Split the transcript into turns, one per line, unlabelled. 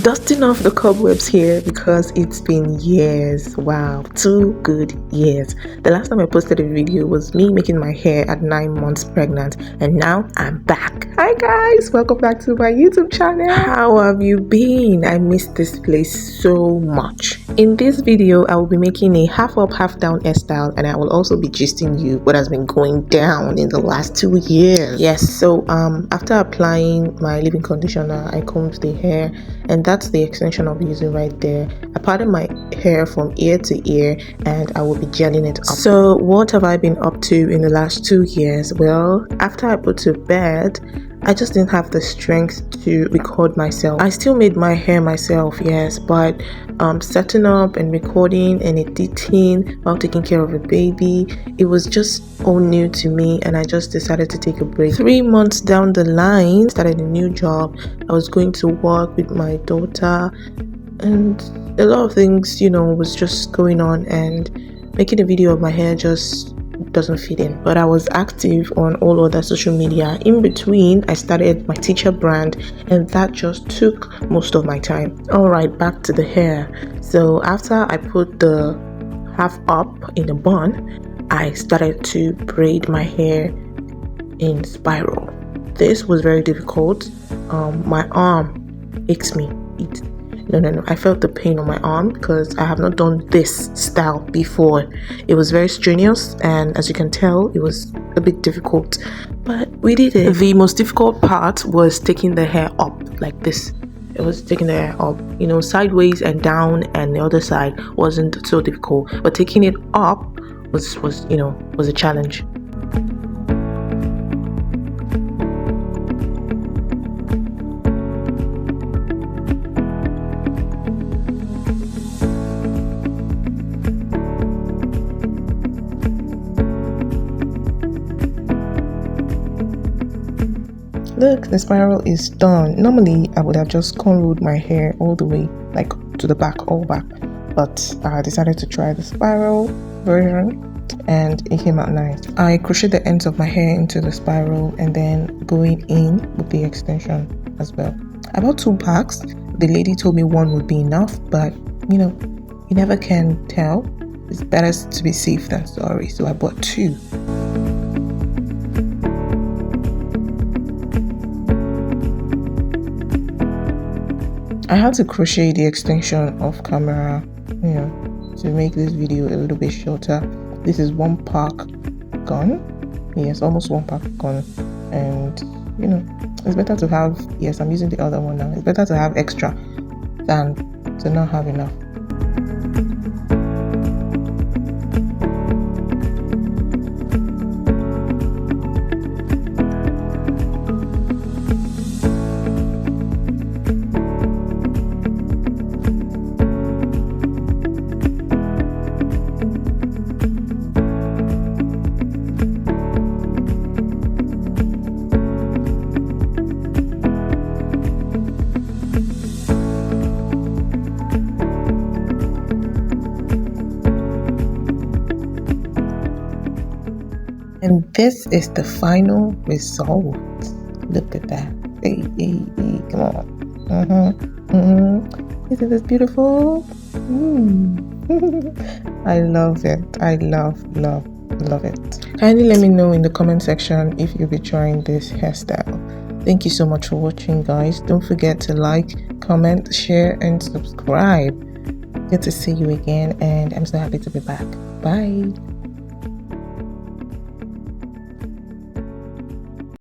Dusting off the cobwebs here because it's been years. Wow, 2 good years. The last time I posted a video was me making my hair at 9 months pregnant, and now I'm back. Hi guys, welcome back to my YouTube channel. How have you been? I missed this place so much. In this video I will be making a half up half down hairstyle, and I will also be gisting you what has been going down in the last 2 years. Yes, so after applying my leave-in conditioner, I combed the hair, and that's the extension I'll be using right there. I parted my hair from ear to ear, and I will be gelling it up. So what have I been up to in the last 2 years? Well, after I put to bed, I just didn't have the strength to record myself. I still made my hair myself, yes, but setting up and recording and editing while taking care of a baby, it was just all new to me, and I just decided to take a break. 3 months down the line, started a new job. I was going to work with my daughter, and a lot of things, was just going on, and making a video of my hair just doesn't fit in. But I was active on all other social media. In between, I started my teacher brand, and that just took most of my time. All right, back to the hair. So after I put the half up in a bun, I started to braid my hair in spiral. This was very difficult. My arm aches me. No, I felt the pain on my arm because I have not done this style before. It was very strenuous, and as you can tell, it was a bit difficult, but we did it. The most difficult part was taking the hair up like this. It was taking the hair up, sideways and down, and the other side wasn't so difficult, but taking it up was a challenge. Look, the spiral is done. Normally, I would have just cornrowed my hair all the way, like to the back, all back. But I decided to try the spiral version, and it came out nice. I crocheted the ends of my hair into the spiral, and then going in with the extension as well. I bought 2 packs. The lady told me 1 would be enough, but you never can tell. It's better to be safe than sorry, so I bought 2. I had to crochet the extension off camera, to make this video a little bit shorter. This is 1 pack gone. Yes, almost 1 pack gone. And, it's better to have, yes, I'm using the other one now. It's better to have extra than to not have enough. And this is the final result. Look at that. Hey, come on. Isn't this beautiful? I love it. I love it. Kindly let me know in the comment section if you'll be trying this hairstyle. Thank you so much for watching, guys. Don't forget to like, comment, share, and subscribe. Good to see you again, and I'm so happy to be back. Bye.